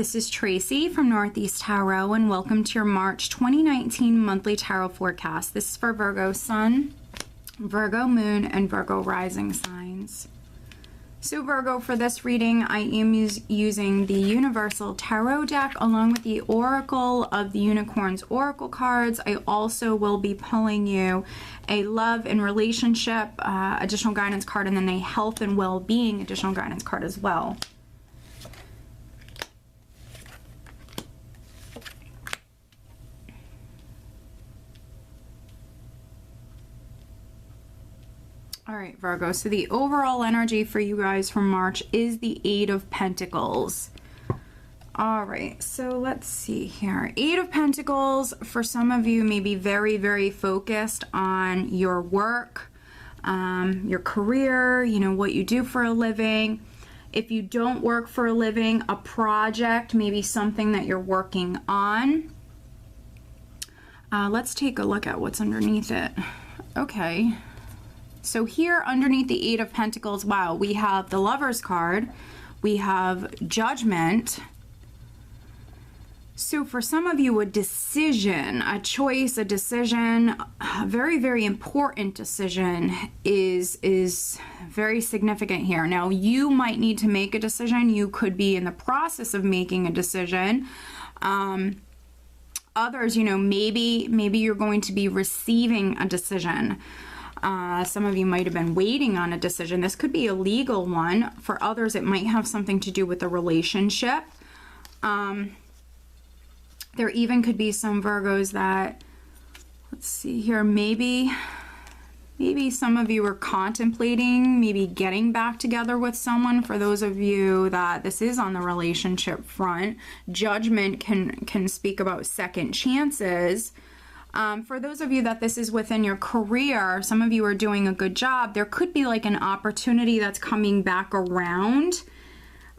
this is Tracy from Northeast Tarot, and welcome to your March 2019 monthly tarot forecast. This is for Virgo Sun, Virgo Moon, and Virgo Rising signs. So Virgo, for this reading, I am using the Universal Tarot deck along with the Oracle of the Unicorns Oracle cards. I also will be pulling you a love and relationship additional guidance card, and then a health and well-being additional guidance card as well. All right, Virgo, so the overall energy for you guys for March is the Eight of Pentacles. All right, so let's see here. Eight of Pentacles, for some of you, may be very, very focused on your work, your career, you know, what you do for a living. If you don't work for a living, a project, maybe something that you're working on. Let's take a look at what's underneath it. Okay. So here underneath the Eight of Pentacles, wow, we have the Lover's card, we have Judgment. So for some of you, a decision, a choice, a decision, a very, very important decision is very significant here. Now, you might need to make a decision. You could be in the process of making a decision. Others, you know, maybe you're going to be receiving a decision. Some of you might have been waiting on a decision. This could be a legal one. For others, it might have something to do with a relationship. There even could be some Virgos that, let's see here, maybe some of you are contemplating maybe getting back together with someone. For those of you that this is on the relationship front, Judgment can speak about second chances. For those of you that this is within your career, some of you are doing a good job. There could be like an opportunity that's coming back around.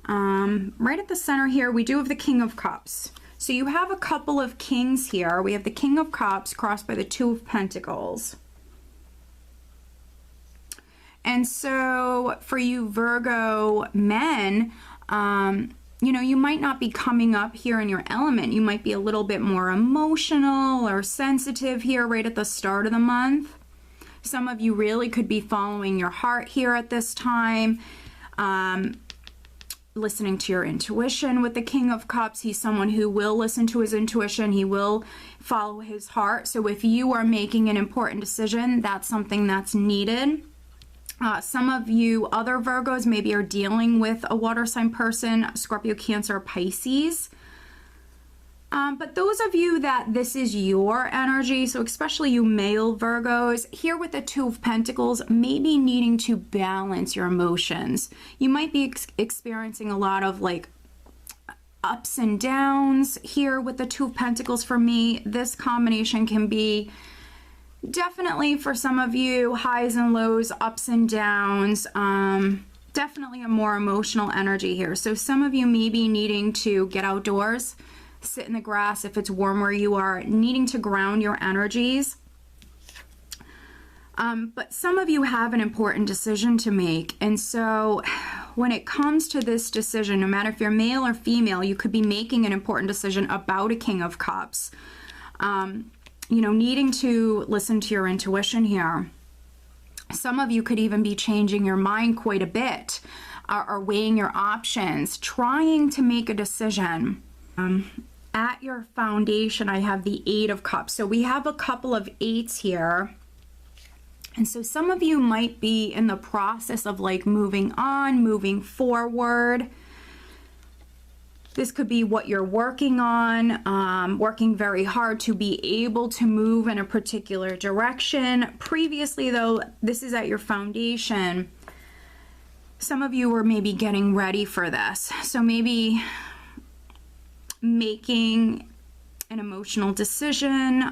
Right at the center here, we do have the King of Cups. So you have a couple of kings here. We have the King of Cups crossed by the Two of Pentacles. And so for you Virgo men, you know, you might not be coming up here in your element. You might be a little bit more emotional or sensitive here right at the start of the month. Some of you really could be following your heart here at this time. Listening to your intuition with the King of Cups. He's someone who will listen to his intuition. He will follow his heart. So if you are making an important decision, that's something that's needed. Some of you other Virgos maybe are dealing with a water sign person, Scorpio, Cancer, Pisces. But those of you that this is your energy, so especially you male Virgos, here with the Two of Pentacles, maybe needing to balance your emotions. You might be experiencing a lot of like ups and downs here with the Two of Pentacles. For me, this combination can be definitely for some of you highs and lows, ups and downs, definitely a more emotional energy here. So some of you may be needing to get outdoors, sit in the grass if it's warm where you are, needing to ground your energies. But some of you have an important decision to make. And so when it comes to this decision, no matter if you're male or female, you could be making an important decision about a King of Cups. You know, needing to listen to your intuition here. Some of you could even be changing your mind quite a bit, or weighing your options, trying to make a decision. At your foundation, I have the Eight of Cups. So we have a couple of eights here. And so some of you might be in the process of like moving on, moving forward. This could be what you're working on, working very hard to be able to move in a particular direction. Previously, though, this is at your foundation. Some of you were maybe getting ready for this. So maybe making an emotional decision.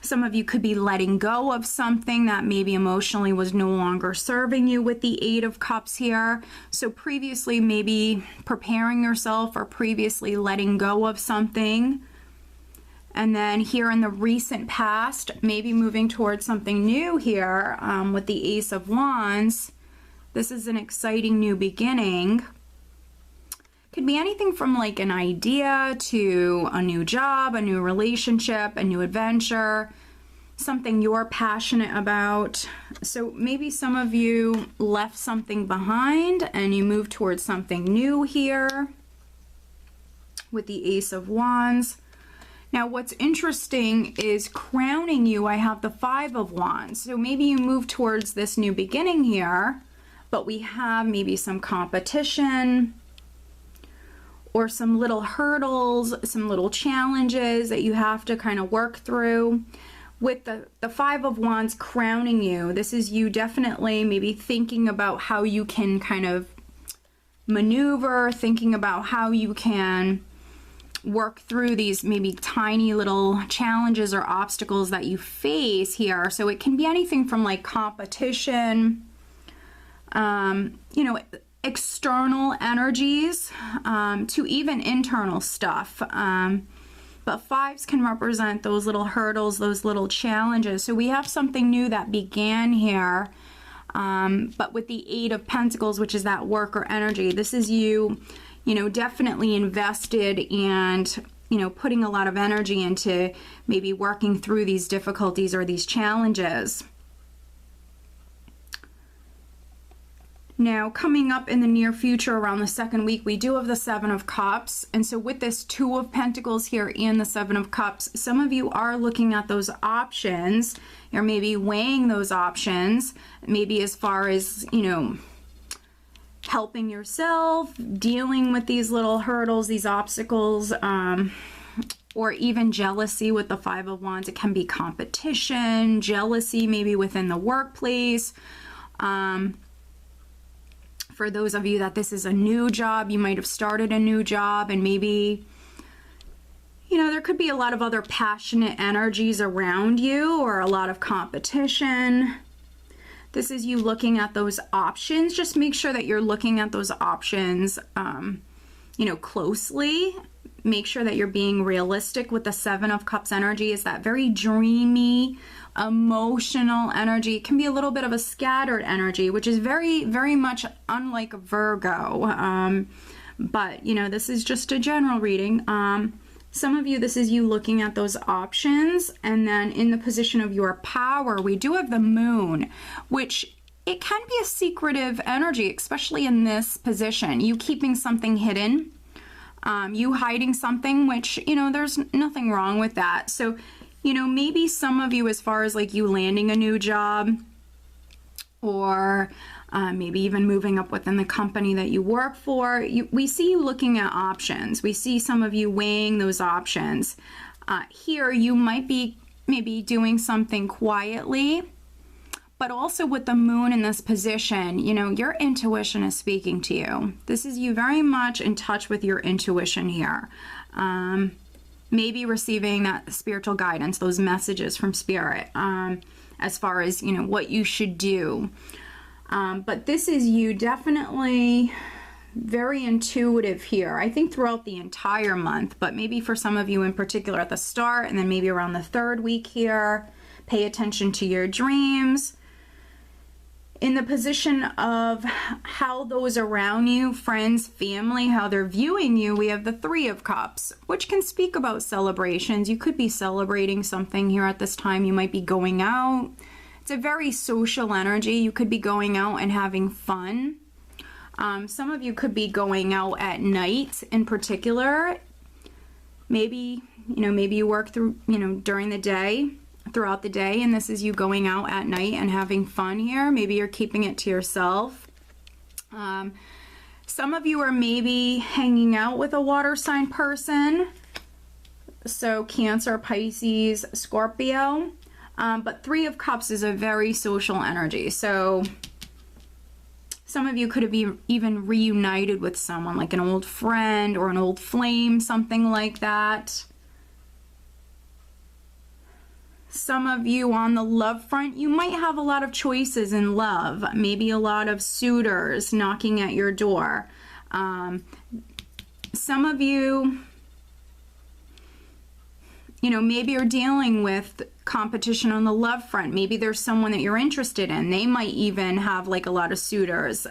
Some of you could be letting go of something that maybe emotionally was no longer serving you with the Eight of Cups here. So previously maybe preparing yourself, or previously letting go of something. And then here in the recent past, maybe moving towards something new here with the Ace of Wands. This is an exciting new beginning. Could be anything from like an idea to a new job, a new relationship, a new adventure, something you're passionate about. So maybe some of you left something behind and you move towards something new here with the Ace of Wands. Now what's interesting is crowning you, I have the Five of Wands. So maybe you move towards this new beginning here, but we have maybe some competition or some little hurdles, some little challenges that you have to kind of work through. With the Five of Wands crowning you, this is you definitely maybe thinking about how you can kind of maneuver, thinking about how you can work through these maybe tiny little challenges or obstacles that you face here. So it can be anything from like competition, you know, external energies, to even internal stuff. But fives can represent those little hurdles, those little challenges. So we have something new that began here, but with the Eight of Pentacles, which is that worker energy, this is you, you know, definitely invested and, you know, putting a lot of energy into maybe working through these difficulties or these challenges. Now, coming up in the near future, around the second week, we do have the Seven of Cups. And so with this Two of Pentacles here and the Seven of Cups, some of you are looking at those options. You're maybe weighing those options, maybe as far as, you know, helping yourself, dealing with these little hurdles, these obstacles, or even jealousy with the Five of Wands. It can be competition, jealousy maybe within the workplace. For those of you that this is a new job, you might have started a new job and maybe, you know, there could be a lot of other passionate energies around you or a lot of competition. This is you looking at those options. Just make sure that you're looking at those options, you know, closely. Make sure that you're being realistic with the Seven of Cups energy. Is that very dreamy, emotional energy. It can be a little bit of a scattered energy, which is very, very much unlike Virgo. But, you know, this is just a general reading. Some of you, this is you looking at those options. And then in the position of your power, we do have the Moon, which it can be a secretive energy, especially in this position. You keeping something hidden, you hiding something, which, you know, there's nothing wrong with that. So, you know, maybe some of you, as far as like you landing a new job or maybe even moving up within the company that you work for, we see you looking at options. We see some of you weighing those options. Here, you might be maybe doing something quietly, but also with the Moon in this position, you know, your intuition is speaking to you. This is you very much in touch with your intuition here. Maybe receiving that spiritual guidance, those messages from Spirit, as far as, you know, what you should do. But this is you definitely very intuitive here. I think throughout the entire month, but maybe for some of you in particular at the start and then maybe around the third week here. Pay attention to your dreams. In the position of how those around you, friends, family, how they're viewing you, we have the Three of Cups, which can speak about celebrations. You could be celebrating something here at this time. You might be going out. It's a very social energy. You could be going out and having fun. Some of you could be going out at night in particular. Maybe, you know, maybe you work through, you know, during the day, throughout the day, and this is you going out at night and having fun here. Maybe you're keeping it to yourself. Some of you are maybe hanging out with a water sign person, so Cancer, Pisces, Scorpio, but Three of Cups is a very social energy. So some of you could have even reunited with someone, like an old friend or an old flame, something like that. Some of you on the love front, you might have a lot of choices in love, maybe a lot of suitors knocking at your door. Some of you, you know, maybe you're dealing with competition on the love front. Maybe there's someone that you're interested in. They might even have like a lot of suitors.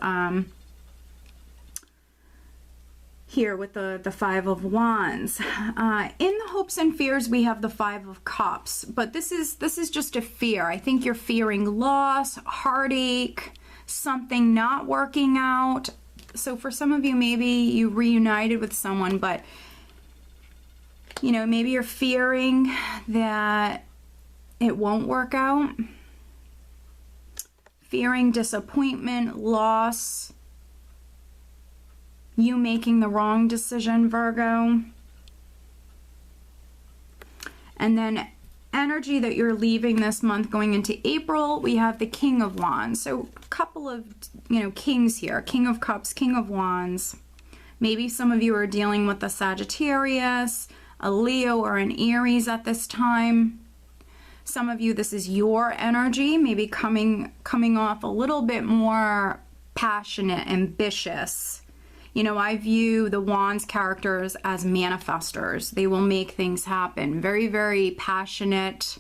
here with the Five of Wands. In the hopes and fears, we have the Five of Cups, but this is just a fear. I think you're fearing loss, heartache, something not working out. So for some of you, maybe you reunited with someone, but you know, maybe you're fearing that it won't work out. Fearing disappointment, loss, you making the wrong decision, Virgo. And then energy that you're leaving this month going into April, we have the King of Wands. So a couple of, you know, kings here. King of Cups, King of Wands. Maybe some of you are dealing with a Sagittarius, a Leo, or an Aries at this time. Some of you, this is your energy, maybe coming off a little bit more passionate, ambitious. You know, I view the Wands characters as manifestors. They will make things happen. Very, very passionate,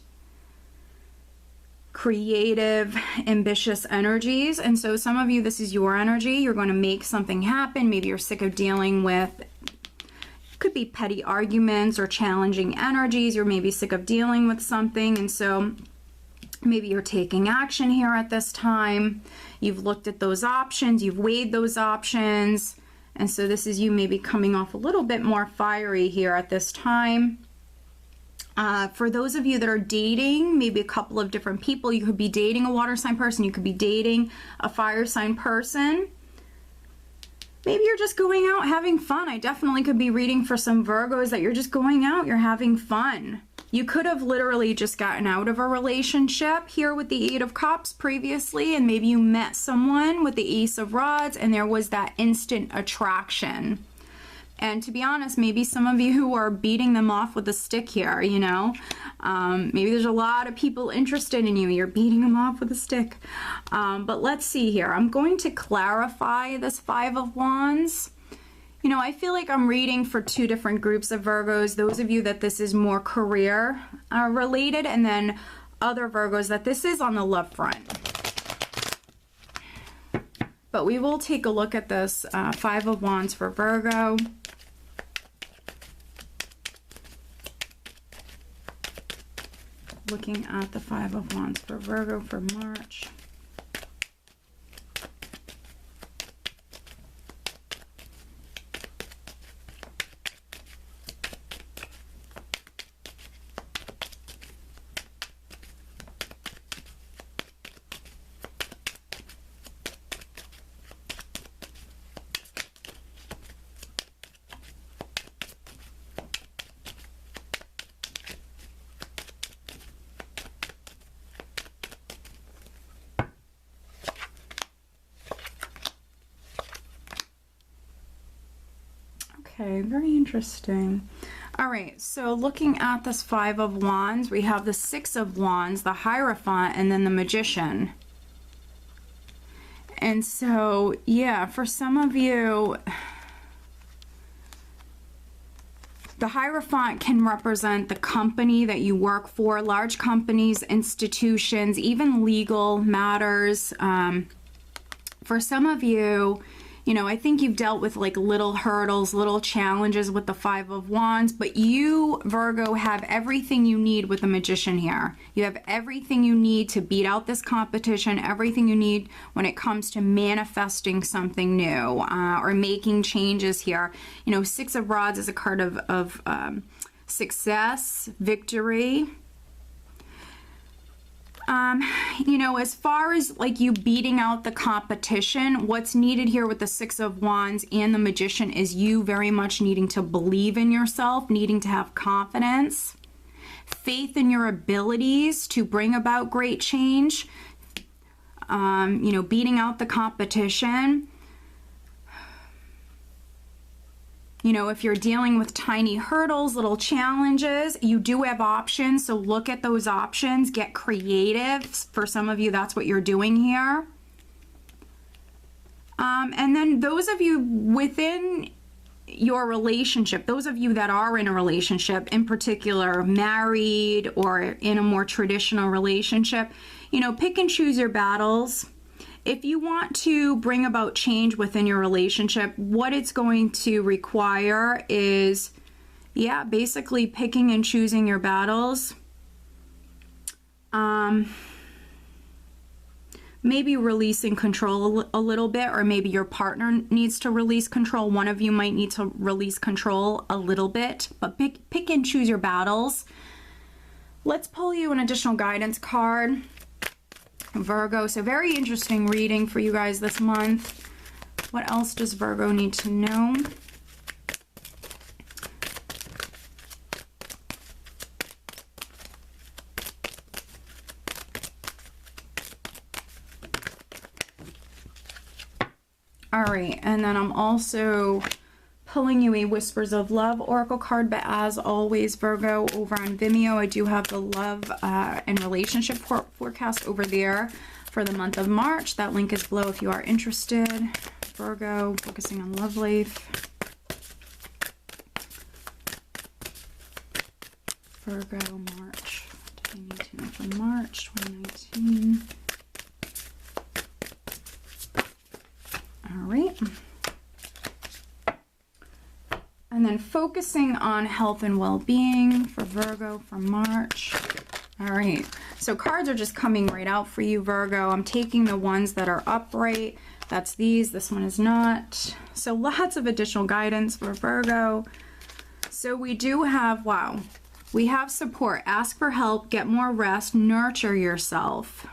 creative, ambitious energies. And so some of you, this is your energy. You're going to make something happen. Maybe you're sick of dealing with, could be petty arguments or challenging energies. You're maybe sick of dealing with something, and so maybe you're taking action here at this time. You've looked at those options, you've weighed those options, and so this is you maybe coming off a little bit more fiery here at this time. For those of you that are dating, maybe a couple of different people, you could be dating a water sign person, you could be dating a fire sign person. Maybe you're just going out having fun. I definitely could be reading for some Virgos that you're just going out, you're having fun. You could have literally just gotten out of a relationship here with the Eight of Cups previously, and maybe you met someone with the Ace of Rods and there was that instant attraction. And to be honest, maybe some of you who are beating them off with a stick here, you know. Maybe there's a lot of people interested in you. You're beating them off with a stick. But let's see here. I'm going to clarify this Five of Wands. You know, I feel like I'm reading for two different groups of Virgos. Those of you that this is more career related, and then other Virgos that this is on the love front. But we will take a look at this Five of Wands for Virgo. Looking at the Five of Wands for Virgo for March. Okay, very interesting. All right, so looking at this Five of Wands, we have the Six of Wands, the Hierophant, and then the Magician. And so, yeah, for some of you, the Hierophant can represent the company that you work for, large companies, institutions, even legal matters. For some of you, you know, I think you've dealt with like little hurdles, little challenges with the Five of Wands, but you, Virgo, have everything you need with the Magician here. You have everything you need to beat out this competition, everything you need when it comes to manifesting something new or making changes here. You know, Six of Rods is a card of success, victory. You know, as far as like you beating out the competition, what's needed here with the Six of Wands and the Magician is you very much needing to believe in yourself, needing to have confidence, faith in your abilities to bring about great change, you know, beating out the competition. You know, if you're dealing with tiny hurdles, little challenges, you do have options. So look at those options, get creative. For some of you, that's what you're doing here. And then those of you within your relationship, those of you that are in a relationship, in particular married or in a more traditional relationship, you know, pick and choose your battles. If you want to bring about change within your relationship, what it's going to require is, yeah, basically picking and choosing your battles. Maybe releasing control a little bit, or maybe your partner needs to release control. One of you might need to release control a little bit, but pick and choose your battles. Let's pull you an additional guidance card, Virgo. So very interesting reading for you guys this month. What else does Virgo need to know? All right, and then I'm also pulling you a Whispers of Love Oracle card, but as always, Virgo, over on Vimeo, I do have the love and relationship forecast over there for the month of March. That link is below if you are interested. Virgo, focusing on love life. Virgo, March. What do we need to know for March 2019? All right. And then focusing on health and well-being for Virgo for March. All right. So cards are just coming right out for you, Virgo. I'm taking the ones that are upright. That's these. This one is not. So lots of additional guidance for Virgo. So we do have, wow, we have support. Ask for help, get more rest, nurture yourself.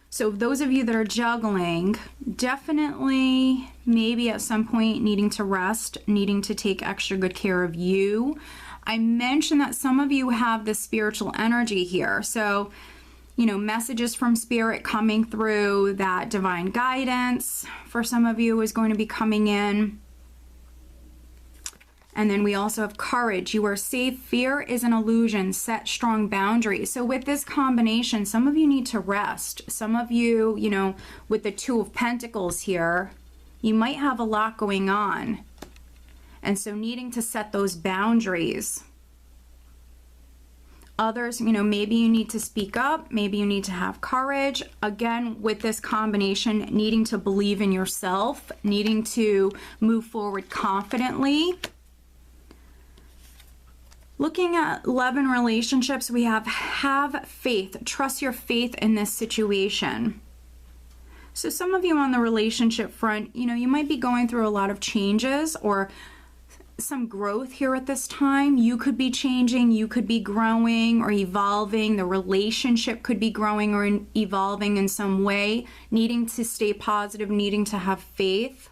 So those of you that are juggling, definitely maybe at some point needing to rest, needing to take extra good care of you. I mentioned that some of you have this spiritual energy here. So, you know, messages from spirit coming through, that divine guidance for some of you is going to be coming in. And then we also have courage. You are safe. Fear is an illusion. Set strong boundaries. So with this combination, some of you need to rest. Some of you, you know, with the Two of Pentacles here, you might have a lot going on. And so needing to set those boundaries. Others, you know, maybe you need to speak up. Maybe you need to have courage. Again, with this combination, needing to believe in yourself, needing to move forward confidently. Looking at love and relationships, we have faith. Trust your faith in this situation. So some of you on the relationship front, you know, you might be going through a lot of changes or some growth here at this time. You could be changing, you could be growing or evolving. The relationship could be growing or evolving in some way, needing to stay positive, needing to have faith.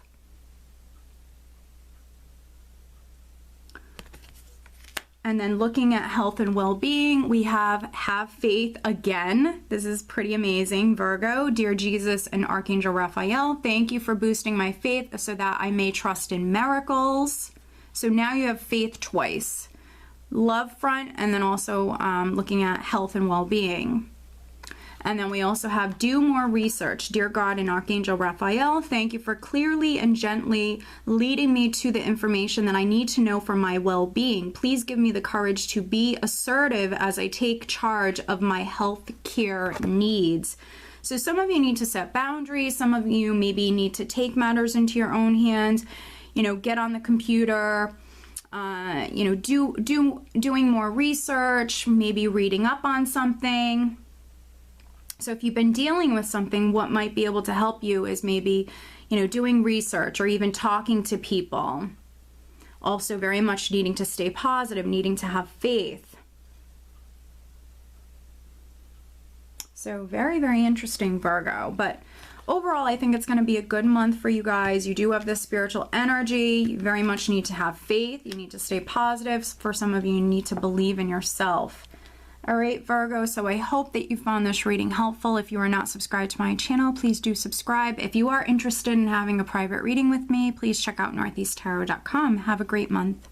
And then looking at health and well-being, we have faith again. This is pretty amazing, Virgo. Dear Jesus and Archangel Raphael, thank you for boosting my faith so that I may trust in miracles. So now you have faith twice. Love front, and then also looking at health and well-being. And then we also have do more research. Dear God and Archangel Raphael, thank you for clearly and gently leading me to the information that I need to know for my well-being. Please give me the courage to be assertive as I take charge of my health care needs. So some of you need to set boundaries. Some of you maybe need to take matters into your own hands. You know, get on the computer. You know, doing more research. Maybe reading up on something. So if you've been dealing with something, what might be able to help you is maybe, you know, doing research or even talking to people. Also very much needing to stay positive, needing to have faith. So very, very interesting, Virgo. But overall, I think it's going to be a good month for you guys. You do have this spiritual energy. You very much need to have faith. You need to stay positive. For some of you, you need to believe in yourself. All right, Virgo, so I hope that you found this reading helpful. If you are not subscribed to my channel, please do subscribe. If you are interested in having a private reading with me, please check out northeasttarot.com. Have a great month.